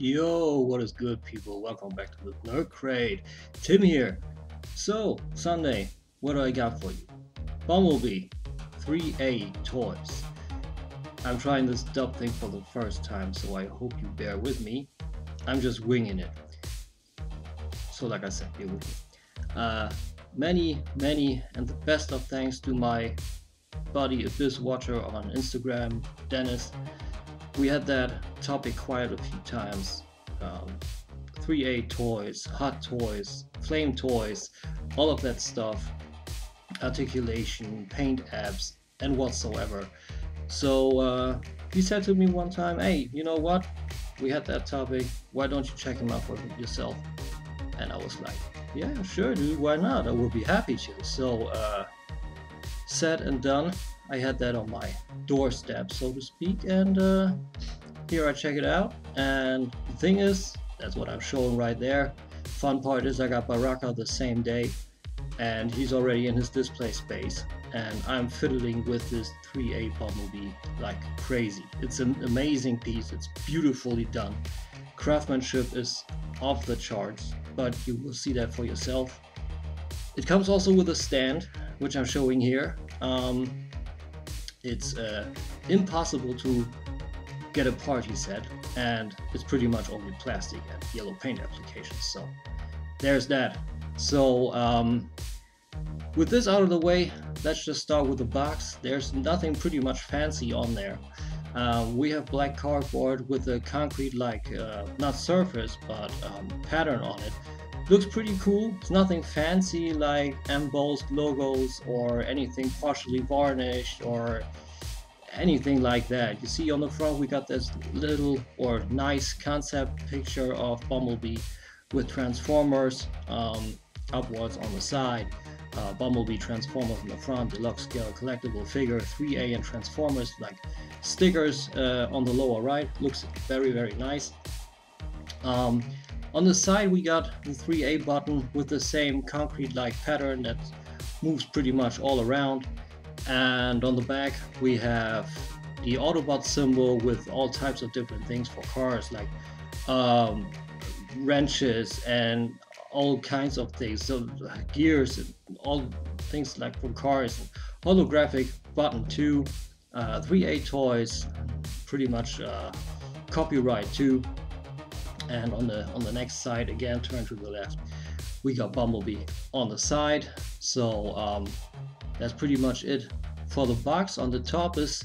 Yo, what is good, people? Welcome back to the Nerd Crate. Tim here. So, Sunday, what do I got for you? Bumblebee 3A toys. I'm trying this dub thing for the first time, so I hope you bear with me. I'm just winging it. So, like I said, bear with me. Many, and the best of thanks to my buddy Abysswatcherr on Instagram, Dennis. We had that topic quite a few times. 3A toys, hot toys, flame toys, all of that stuff, articulation, paint apps, and whatsoever. So he said to me one time, hey, you know what? We had that topic, why don't you check him out for yourself? And I was like, yeah, sure, dude, why not? I will be happy to. So said and done. I had that on my doorstep, so to speak, and here I check it out. And the thing is, that's what I'm showing right there. Fun part is I got Baraka the same day, and he's already in his display space, and I'm fiddling with this 3A Bumblebee like crazy. It's an amazing piece. It's beautifully done. Craftsmanship is off the charts, but you will see that for yourself. It comes also with a stand, which I'm showing here. It's impossible to get apart, he said, and it's pretty much only plastic and yellow paint applications. So there's that. So with this out of the way, let's just start with the box. There's nothing pretty much fancy on there. We have black cardboard with a concrete like not surface but pattern on it. Looks pretty cool. It's nothing fancy like embossed logos or anything partially varnished or anything like that. You see on the front we got this little or nice concept picture of Bumblebee with transformers upwards on the side. Bumblebee transformers in the front, deluxe scale collectible figure, 3A and transformers like stickers on the lower right. Looks very nice. On the side we got the 3A button with the same concrete-like pattern that moves pretty much all around. And on the back we have the Autobot symbol with all types of different things for cars, like wrenches and all kinds of things, so gears and all things like for cars. Holographic button too. 3A toys, pretty much copyright too. And on the next side, again, turn to the left, we got Bumblebee on the side. So that's pretty much it for the box. On the top is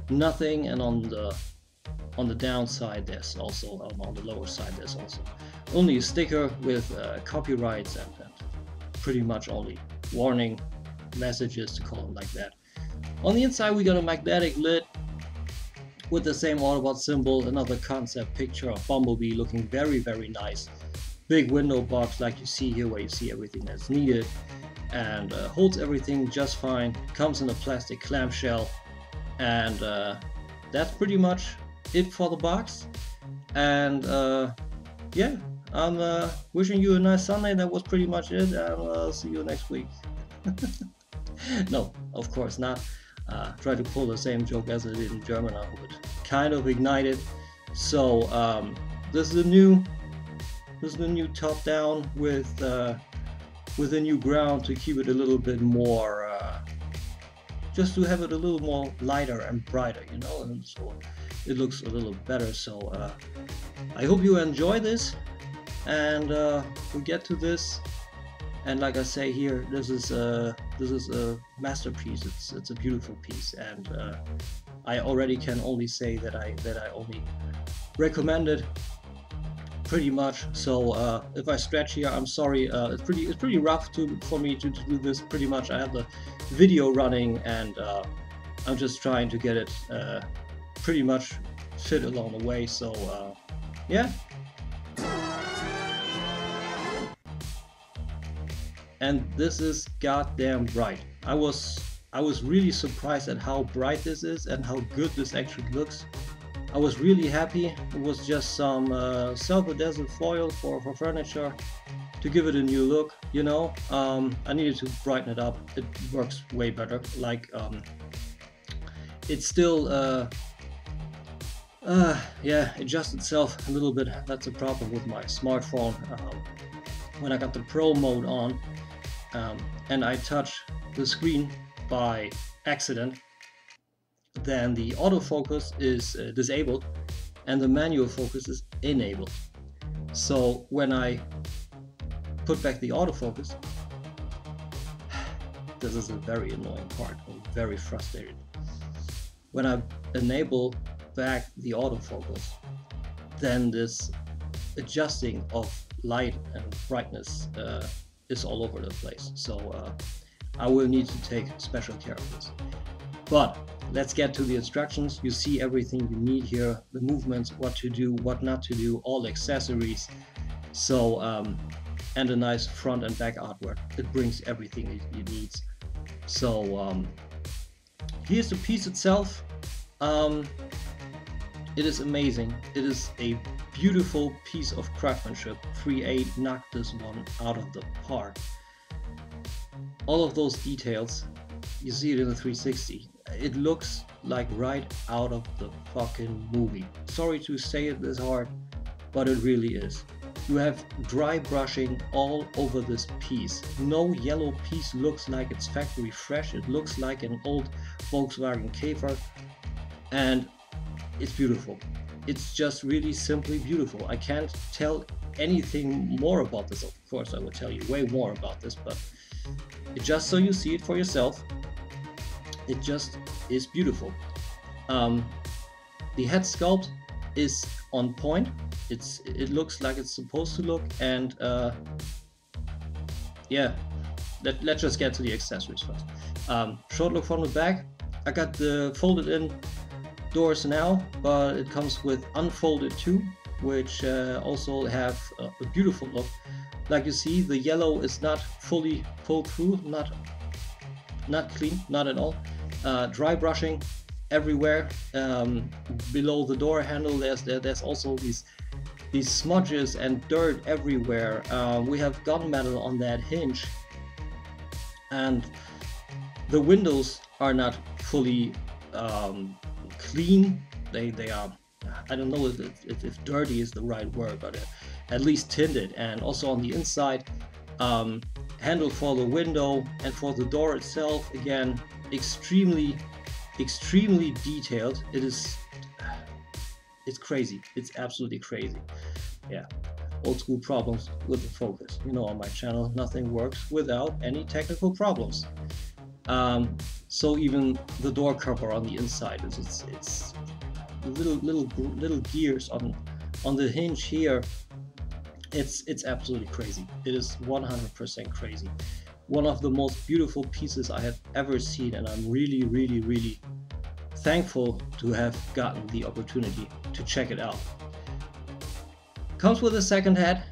nothing, and on the downside there's also on the lower side there's also only a sticker with copyrights and pretty much only warning messages, to call them like that. On the inside we got a magnetic lid with the same Autobot symbol, another concept picture of Bumblebee looking very nice. Big window box like you see here, where you see everything that's needed, and holds everything just fine. Comes in a plastic clamshell, and that's pretty much it for the box. And yeah, I'm wishing you a nice Sunday. That was pretty much it, and I'll see you next week. No, of course not. Try to pull the same joke as I did in German. I hope it kind of ignited. So this is the new top down with a new ground to keep it a little bit more, just to have it a little more lighter and brighter, you know, and so it looks a little better. So I hope you enjoy this, and we get to this. And like I say here, this is a masterpiece. It's a beautiful piece, and I already can only say that I only recommend it, pretty much. So if I stretch here, I'm sorry. It's pretty rough for me to do this. Pretty much, I have the video running, and I'm just trying to get it pretty much fit along the way. So yeah. And this is goddamn bright. I was really surprised at how bright this is and how good this actually looks. I was really happy. It was just some self-adhesive foil for furniture to give it a new look, you know. I needed to brighten it up. It works way better. Like it's still Yeah, adjust itself a little bit. That's a problem with my smartphone. When I got the Pro mode on, and I touch the screen by accident, then the autofocus is disabled and the manual focus is enabled. So when I put back the autofocus, this is a very annoying part. I'm very frustrated. When I enable back the autofocus, then this adjusting of light and brightness is all over the place. So I will need to take special care of this. But let's get to the instructions. You see everything you need here, the movements, what to do, what not to do, all accessories. So, and a nice front and back artwork. It brings everything you need. So here's the piece itself. It is amazing. It is a beautiful piece of craftsmanship. 3.8 knocked this one out of the park. All of those details, you see it in the 360. It looks like right out of the fucking movie. Sorry to say it this hard, but it really is. You have dry brushing all over this piece. No yellow piece looks like it's factory fresh. It looks like an old Volkswagen Käfer, and it's beautiful. It's just really simply beautiful. I can't tell anything more about this. Of course, I would tell you way more about this, but just so you see it for yourself, it just is beautiful. The head sculpt is on point. It looks like it's supposed to look, and yeah, let's just get to the accessories first. Short look from the back. I got the folded in doors now, but it comes with unfolded too, which also have a beautiful look. Like you see, the yellow is not fully pulled through, not clean, not at all. Dry brushing everywhere. Below the door handle, there's also these smudges and dirt everywhere. We have gunmetal on that hinge, and the windows are not fully clean. They are, I don't know if dirty is the right word, but at least tinted. And also on the inside, handle for the window and for the door itself, again, extremely detailed. It's crazy. It's absolutely crazy. Yeah, old school problems with the focus. You know, on my channel, nothing works without any technical problems. So even the door cover on the inside it's little gears on the hinge here. It's absolutely crazy. It is 100% crazy. One of the most beautiful pieces I have ever seen, and I'm really thankful to have gotten the opportunity to check it out. Comes with a second head,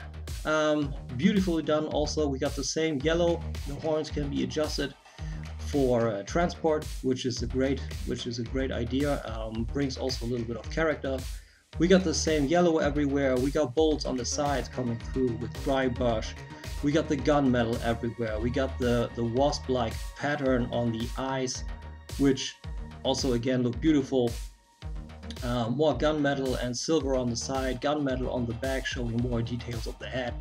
beautifully done. Also, we got the same yellow. The horns can be adjusted for transport, which is a great idea. Brings also a little bit of character. We got the same yellow everywhere. We got bolts on the sides coming through with dry brush. We got the gunmetal everywhere. We got the wasp-like pattern on the eyes, which also again look beautiful. More gunmetal and silver on the side, gunmetal on the back showing more details of the head.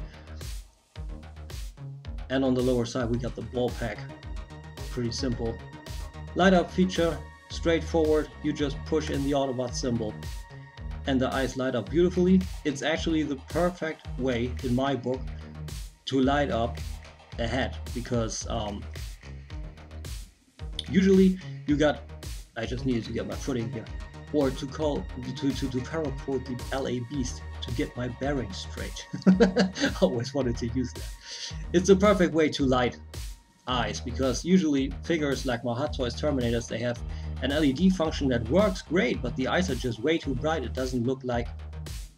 And on the lower side we got the ball pack. Pretty simple. Light up feature, straightforward. You just push in the Autobot symbol and the eyes light up beautifully. It's actually the perfect way, in my book, to light up a head, because usually you got, I just needed to get my footing here, or to parallel quote the LA Beast to get my bearings straight. I always wanted to use that. It's the perfect way to light eyes, because usually figures like my Hot Toys Terminators, they have an LED function that works great, but the eyes are just way too bright. It doesn't look like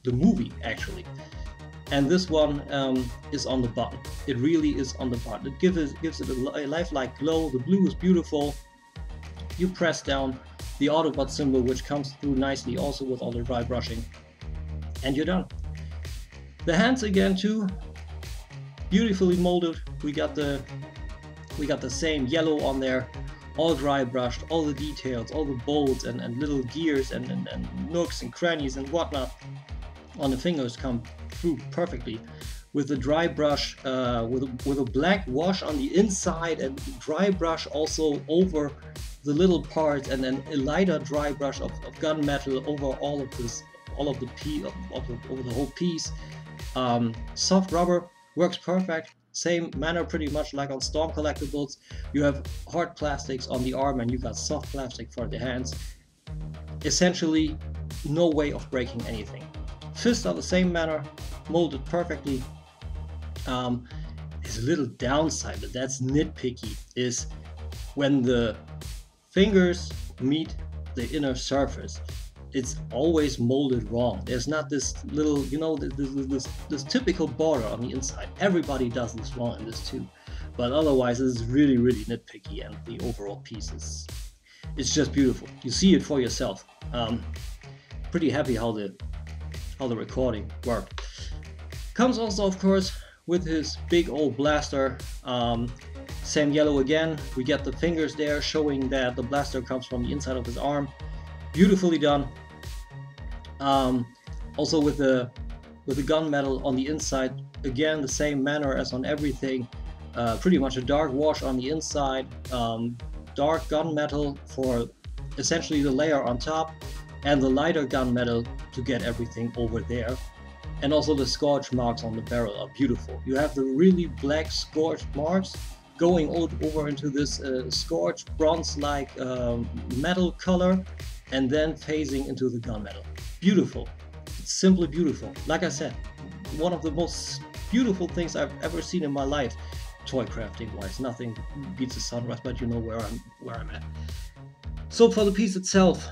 the movie actually. And this one is on the button. It really is on the button. It gives it a lifelike glow. The blue is beautiful. You press down the Autobot symbol, which comes through nicely also with all the dry brushing, and you're done. The hands again too, beautifully molded. We got the same yellow on there all dry brushed, all the details, all the bolts and little gears and nooks and crannies and whatnot on the fingers come through perfectly. With the dry brush, with a black wash on the inside and dry brush also over the little parts, and then a lighter dry brush of gunmetal over all of this, all of the over the whole piece. Soft rubber works perfect. Same manner pretty much like on Storm collectibles. You have hard plastics on the arm and you got soft plastic for the hands. Essentially no way of breaking anything. Fists are the same manner, molded perfectly. There's a little downside, but that's nitpicky, is when the fingers meet the inner surface, it's always molded wrong. There's not this little, you know, this typical border on the inside. Everybody does this wrong in this too, but otherwise it's really nitpicky, and the overall piece is, it's just beautiful. You see it for yourself. Pretty happy how the recording worked. Comes also, of course, with his big old blaster. Same yellow again. We get the fingers there showing that the blaster comes from the inside of his arm. Beautifully done. Also with the gunmetal on the inside, again the same manner as on everything. Pretty much a dark wash on the inside, dark gunmetal for essentially the layer on top, and the lighter gunmetal to get everything over there. And also the scorch marks on the barrel are beautiful. You have the really black scorched marks going over into this scorched bronze-like metal color, and then phasing into the gunmetal. Beautiful. It's simply beautiful. Like I said, one of the most beautiful things I've ever seen in my life, toy crafting wise. Nothing beats a sunrise, but you know where I'm at. So for the piece itself,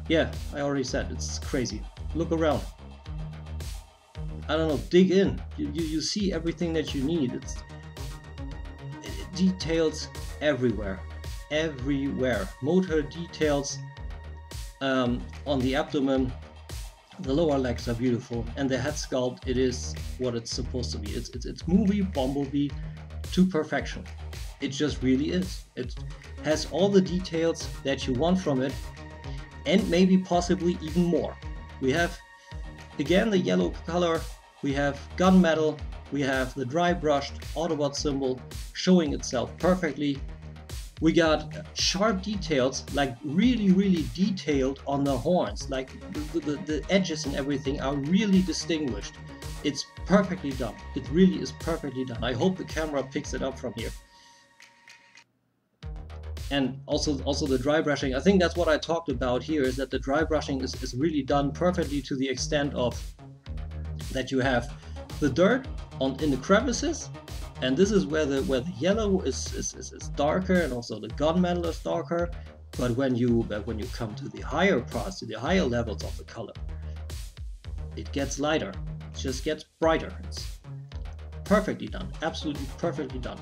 yeah, I already said it's crazy. Look around. I don't know, dig in. You see everything that you need. It details everywhere. Everywhere. Motor details on the abdomen. The lower legs are beautiful, and the head sculpt, it is what it's supposed to be. It's movie Bumblebee to perfection. It just really is. It has all the details that you want from it, and maybe possibly even more. We have again the yellow color, we have gunmetal, we have the dry brushed Autobot symbol showing itself perfectly. We got sharp details, like really detailed on the horns, like the edges and everything are really distinguished. It's perfectly done. It really is perfectly done. I hope the camera picks it up from here. And also the dry brushing, I think that's what I talked about here, is that the dry brushing is really done perfectly, to the extent of that you have the dirt in the crevices, and this is where the yellow is darker, and also the gunmetal is darker. But when you come to the higher parts, to the higher levels of the color, it gets lighter. It just gets brighter. It's perfectly done, absolutely perfectly done.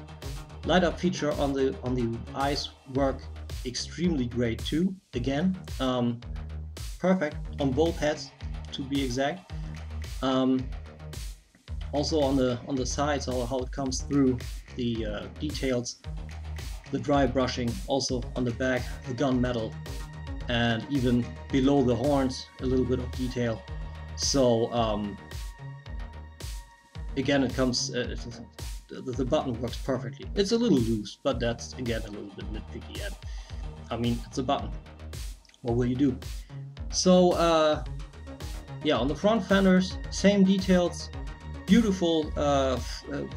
Light up feature on the eyes work extremely great too. Again, perfect on both heads, to be exact. Also on the sides, how it comes through the details, the dry brushing, also on the back, the gunmetal, and even below the horns, a little bit of detail. So again, it comes. The button works perfectly. It's a little loose, but that's again a little bit nitpicky. And I mean, it's a button. What will you do? So yeah, on the front fenders, same details. Beautiful,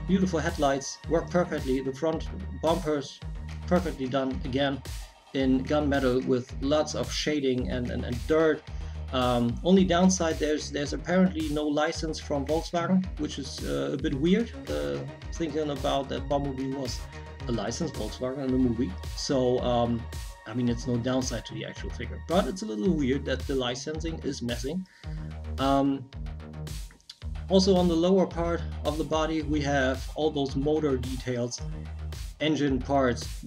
beautiful headlights, work perfectly. The front bumpers, perfectly done again in gunmetal with lots of shading and dirt. Only downside, there's apparently no license from Volkswagen, which is a bit weird. Thinking about that Bumblebee was a licensed Volkswagen in the movie, so I mean, it's no downside to the actual figure, but it's a little weird that the licensing is messing. Also on the lower part of the body, we have all those motor details, engine parts,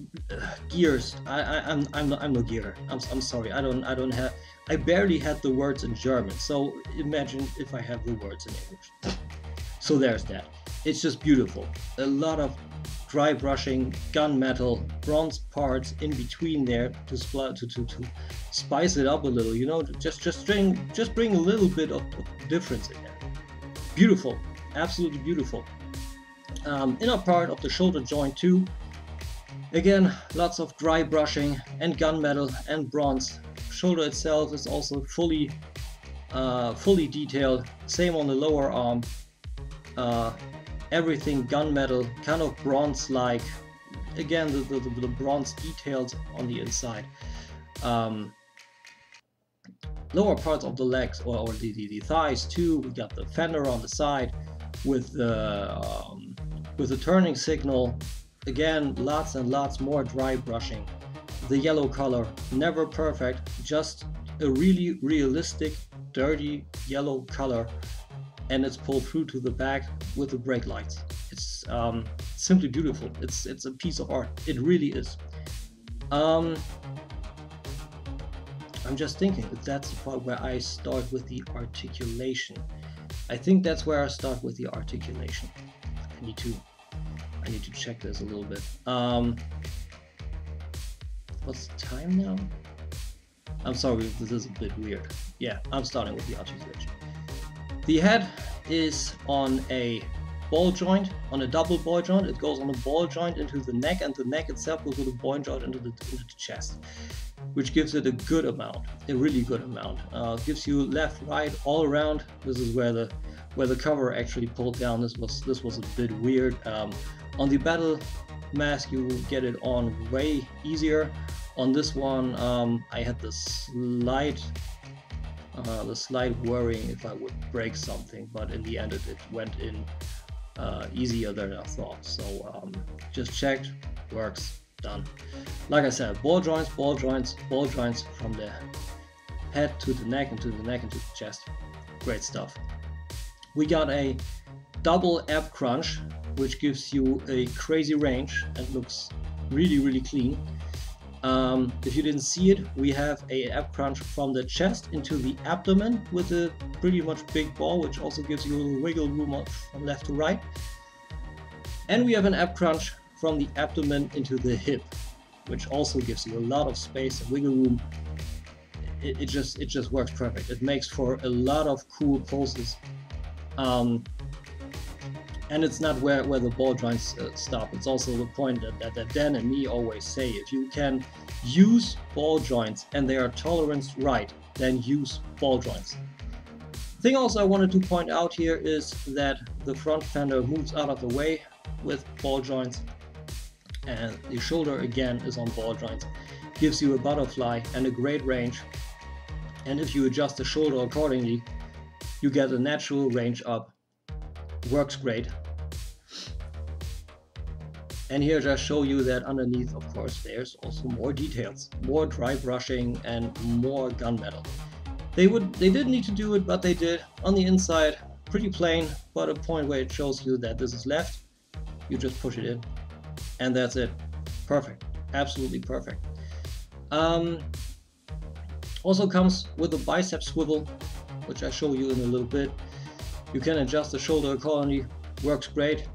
gears. I'm no gearer. I'm sorry. I barely had the words in German, so imagine if I have the words in English. So there's that. It's just beautiful. A lot of dry brushing, gunmetal, bronze parts in between there to spice it up a little, you know, just bring a little bit of difference in there. Beautiful, absolutely beautiful. Inner part of the shoulder joint too. Again, lots of dry brushing and gunmetal and bronze. Shoulder itself is also fully detailed. Same on the lower arm. Everything gunmetal, kind of bronze-like. Again, the bronze details on the inside. Lower parts of the legs or the thighs too. We got the fender on the side with the turning signal. Again, lots and lots more dry brushing. The yellow color, never perfect, just a really realistic, dirty yellow color, and it's pulled through to the back with the brake lights. It's simply beautiful. It's a piece of art. It really is. I'm just thinking if that's the part where I start with the articulation. I think that's where I start with the articulation. I need to check this a little bit. What's the time now? I'm sorry if this is a bit weird. Yeah, I'm starting with the articulation. The head is on a ball joint, on a double ball joint. It goes on a ball joint into the neck, and the neck itself goes with a ball joint into the chest, which gives it a good amount, a really good amount. Gives you left, right, all around. This is where the cover actually pulled down. This was a bit weird. On the battle mask, you get it on way easier. On this one, I had the slight worrying if I would break something, but in the end it went in easier than I thought. So just checked, works, done. Like I said, ball joints, ball joints, ball joints from the head to the neck and to the neck and to the chest. Great stuff. We got a double ab crunch, which gives you a crazy range and looks really, really clean. If you didn't see it, we have a ab crunch from the chest into the abdomen with a pretty much big ball, which also gives you a little wiggle room from left to right. And we have an ab crunch from the abdomen into the hip, which also gives you a lot of space and wiggle room. It just works perfect. It makes for a lot of cool poses. And it's not where the ball joints stop. It's also the point that Dan and me always say, if you can use ball joints and they are toleranced right, then use ball joints. The thing also I wanted to point out here is that the front fender moves out of the way with ball joints, and the shoulder again is on ball joints. Gives you a butterfly and a great range, and if you adjust the shoulder accordingly, you get a natural range up. Works great. And here just show you that underneath, of course, there's also more details, more dry brushing and more gunmetal. They didn't need to do it, but they did. On the inside, pretty plain, but a point where it shows you that this is left. You just push it in, and that's it. Perfect, absolutely perfect. Also comes with a bicep swivel, which I show you in a little bit. You can adjust the shoulder accordingly, works great.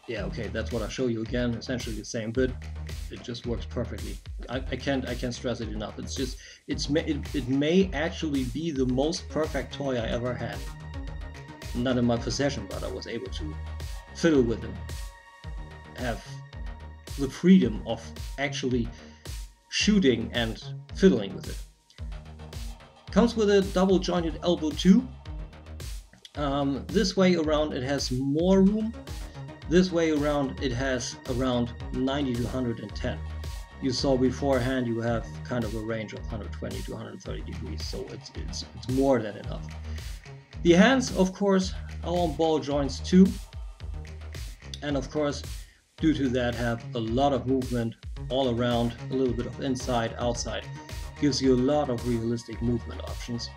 Yeah, okay, that's what I show you again, essentially the same bit. It just works perfectly. I can't stress it enough. It's just, it may actually be the most perfect toy I ever had. Not in my possession, but I was able to fiddle with it. Have the freedom of actually shooting and fiddling with it. Comes with a double jointed elbow too. This way around it has more room. This way around it has around 90 to 110. You saw beforehand you have kind of a range of 120 to 130 degrees, so it's more than enough. The hands, of course, are on ball joints too, and of course due to that have a lot of movement all around, a little bit of inside, outside. Gives you a lot of realistic movement options.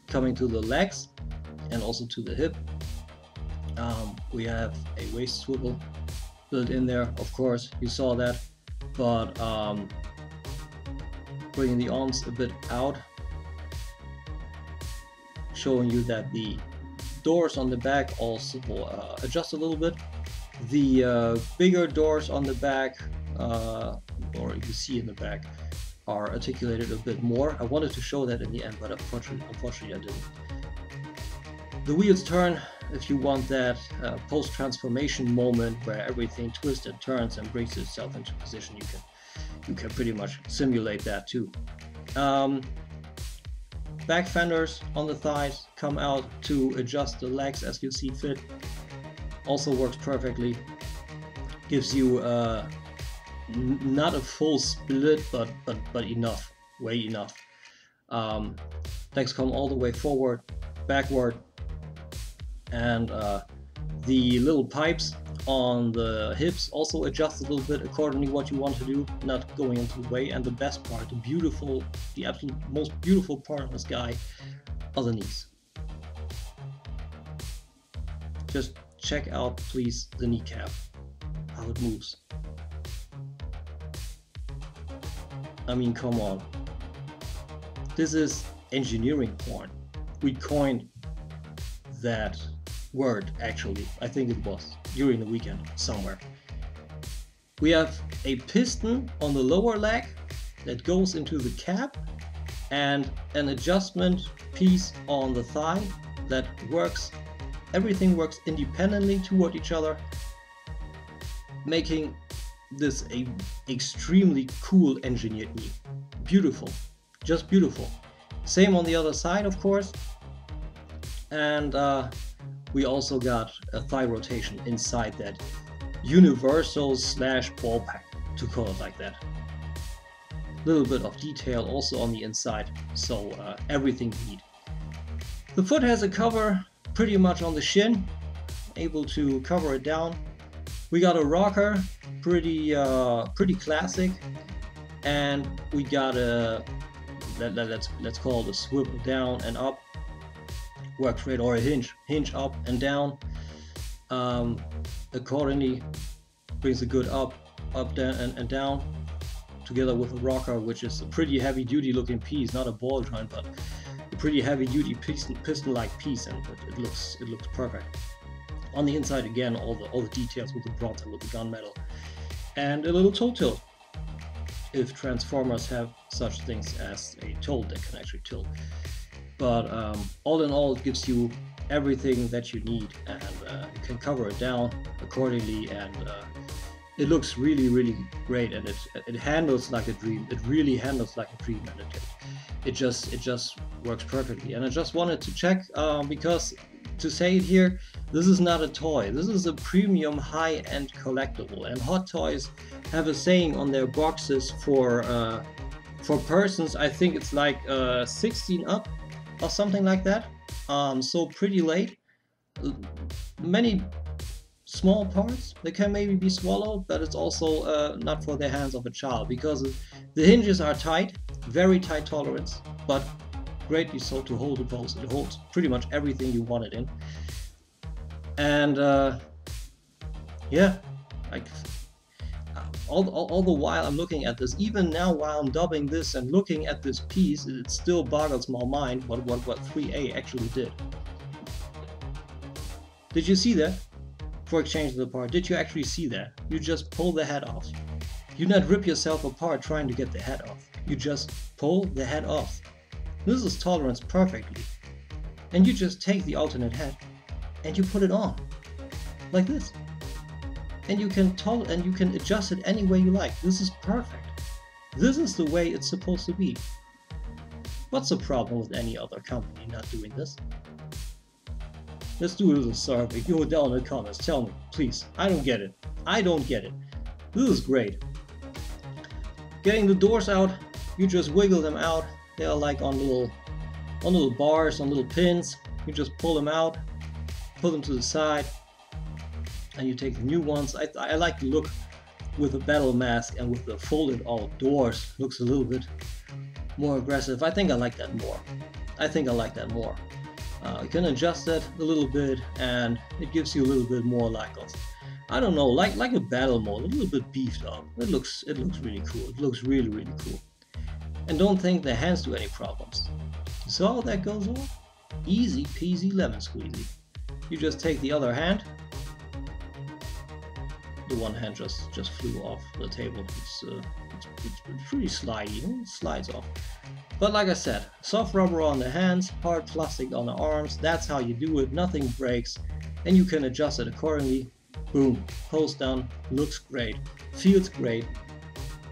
Coming to the legs and also to the hip, we have a waist swivel built in there, of course, you saw that, but bringing the arms a bit out, showing you that the doors on the back also adjust a little bit. The bigger doors on the back, or you see in the back, are articulated a bit more. I wanted to show that in the end, but unfortunately I didn't. The wheels turn if you want that post-transformation moment where everything twists and turns and brings itself into position. You can pretty much simulate that too. Back fenders on the thighs come out to adjust the legs as you see fit. Also works perfectly. Gives you not a full split, but enough, way enough. Legs come all the way forward, backward, and the little pipes on the hips also adjust a little bit accordingly what you want to do, not going into the way. And the best part, the absolute most beautiful part of this guy are the knees. Just check out, please, the kneecap, how it moves. I mean, come on. This is engineering porn. We coined that word, actually. I think it was during the weekend somewhere. We have a piston on the lower leg that goes into the cap and an adjustment piece on the thigh that works. Everything works independently toward each other, making this a extremely cool engineered knee. Beautiful, just beautiful. Same on the other side, of course. And we also got a thigh rotation inside that universal slash ball pack, to call it like that. Little bit of detail also on the inside, so everything you need. The foot has a cover pretty much on the shin, able to cover it down. We got a rocker, pretty classic, and we got a let's call it a swivel down and up. Works great, or a hinge up and down. Accordingly, brings a good up, down, and down, together with a rocker, which is a pretty heavy-duty looking piece, not a ball joint, but a pretty heavy-duty piston-like piece, and it looks perfect. On the inside, again, all the details with the bronze and with the gunmetal, and a little toe tilt, if Transformers have such things as a tilt that can actually tilt. But all in all, it gives you everything that you need, and you can cover it down accordingly, and it looks really great, and it handles like a dream. It really handles like a dream, and it just works perfectly. And I just wanted to check because, to say it here, this is not a toy. This is a premium high-end collectible, and Hot Toys have a saying on their boxes for persons. I think it's like 16 up or something like that. So pretty late. Many small parts that can maybe be swallowed, but it's also not for the hands of a child, because the hinges are tight, very tight tolerance, but greatly so to hold the post. It holds pretty much everything you want it in. And yeah, like all the while I'm looking at this, even now while I'm dubbing this and looking at this piece, it still boggles my mind what 3A actually did. Did you see that? For exchange of the part, did you actually see that? You just pull the head off. You not rip yourself apart trying to get the head off. You just pull the head off. This is tolerance perfectly. And you just take the alternate head and you put it on. Like this. And you can adjust it any way you like. This is perfect. This is the way it's supposed to be. What's the problem with any other company not doing this? Let's do a little survey. Go down in the comments. Tell me, please. I don't get it. I don't get it. This is great. Getting the doors out, you just wiggle them out. They are like on little bars, on little pins. You just pull them out, pull them to the side, and you take the new ones. I like the look with the battle mask and with the folded out doors. Looks a little bit more aggressive. I think I like that more. You can adjust that a little bit, and it gives you a little bit more like I don't know, like a battle mode, a little bit beefed up. It looks really cool. It looks really cool. And don't think the hands do any problems. You saw how that goes on? Easy peasy lemon squeezy. You just take the other hand. The one hand just flew off the table. It's pretty slidey, it slides off. But like I said, soft rubber on the hands, hard plastic on the arms, that's how you do it, nothing breaks, and you can adjust it accordingly. Boom, pose done, looks great, feels great.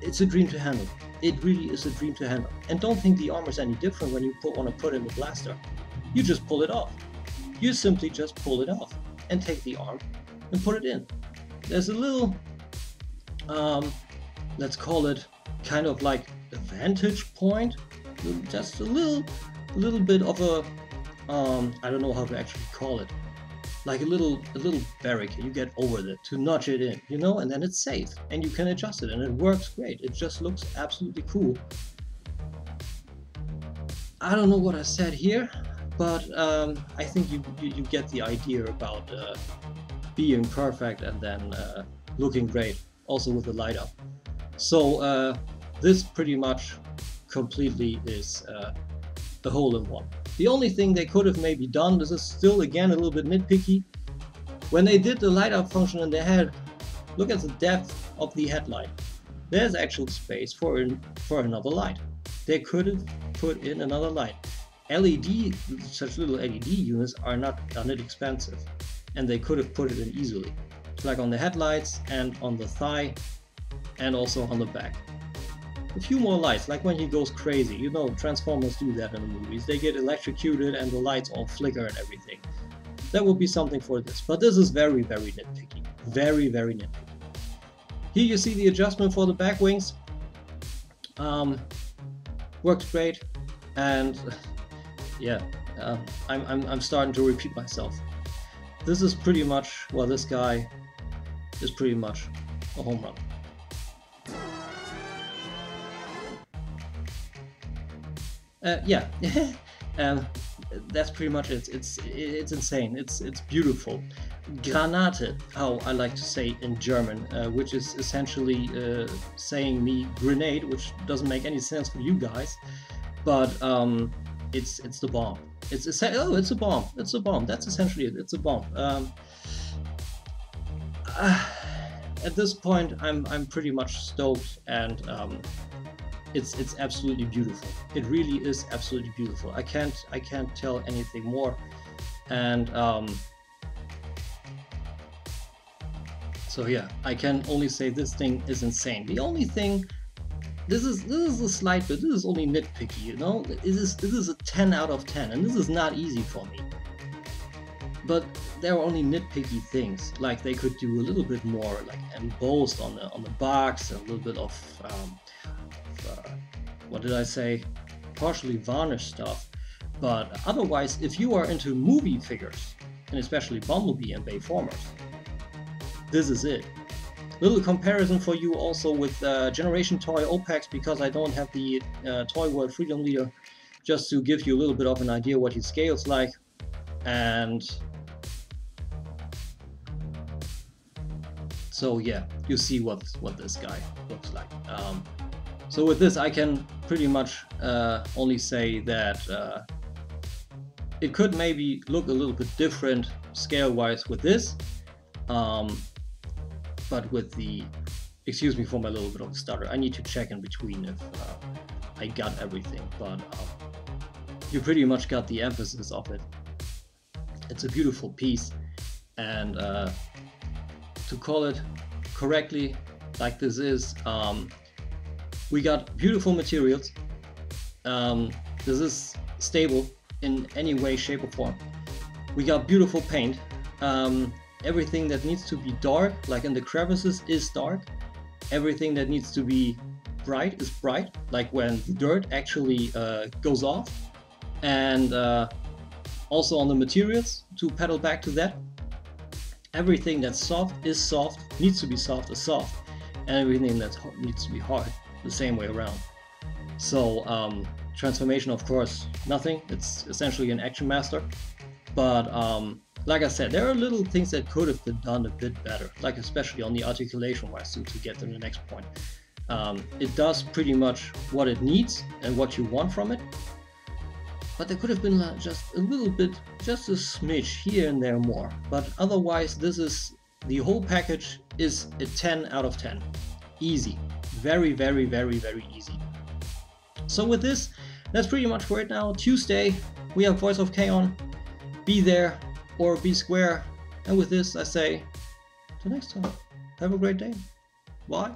It's a dream to handle. It really is a dream to handle. And don't think the armor is any different when you want to put in the blaster. You just pull it off. You simply just pull it off and take the arm and put it in. There's a little, let's call it kind of like a vantage point, just a little bit of a, I don't know how to actually call it, like a little barricade. You get over it to notch it in, you know, and then it's safe and you can adjust it and it works great. It just looks absolutely cool. I don't know what I said here, but I think you get the idea about being perfect and then looking great, also with the light up. So this pretty much completely is a hole-in-one. The only thing they could have maybe done, this is still again a little bit nitpicky, when they did the light up function in the head, look at the depth of the headlight. There's actual space for another light. They could have put in another light. LED, such little LED units are not inexpensive, and they could have put it in easily, like on the headlights and on the thigh and also on the back. A few more lights, like when he goes crazy, you know, Transformers do that in the movies. They get electrocuted and the lights all flicker and everything. That would be something for this, but this is very, very nitpicky. Very, very nitpicky. Here you see the adjustment for the back wings. Works great, and yeah, I'm starting to repeat myself. This is pretty much, well, this guy is pretty much a home run. Yeah, that's pretty much it. It's insane. It's beautiful. Granate, how I like to say in German, which is essentially saying me grenade, which doesn't make any sense for you guys, but it's the bomb. It's a bomb. It's a bomb. That's essentially it. It's a bomb. At this point, I'm pretty much stoked, and it's absolutely beautiful. It really is absolutely beautiful. I can't tell anything more, and so yeah, I can only say this thing is insane. The only thing, this is a slight bit. This is only nitpicky, you know. This is a 10 out of 10, and this is not easy for me. But there are only nitpicky things, like they could do a little bit more, like embossed on the box, a little bit of what did I say? Partially varnished stuff. But otherwise, if you are into movie figures, and especially Bumblebee and Bayformers, this is it. Little comparison for you also with Generation Toy OPEX, because I don't have the Toy World Freedom Leader, just to give you a little bit of an idea what he scales like. And so yeah, you see what this guy looks like. So with this, I can pretty much only say that it could maybe look a little bit different scale-wise with this, but with the, excuse me for my little bit of stutter, I need to check in between if I got everything, but you pretty much got the emphasis of it. It's a beautiful piece, and to call it correctly, like this is, we got beautiful materials. This is stable in any way, shape or form. We got beautiful paint. Everything that needs to be dark, like in the crevices, is dark. Everything that needs to be bright is bright, like when the dirt actually goes off. And also on the materials, to pedal back to that, everything that's soft is soft, needs to be soft is soft, and everything that needs to be hard, the same way around. So transformation, of course, nothing. It's essentially an Action Master, but like I said, there are little things that could have been done a bit better, like especially on the articulation wise, to get to the next point. It does pretty much what it needs and what you want from it. But there could have been just a little bit, just a smidge here and there more. But otherwise, the whole package is a 10 out of 10. Easy. Very, very, very, very easy. So with this, that's pretty much for it now. Tuesday, we have Voice of Kaon. Be there or be square. And with this, I say, till next time. Have a great day. Bye.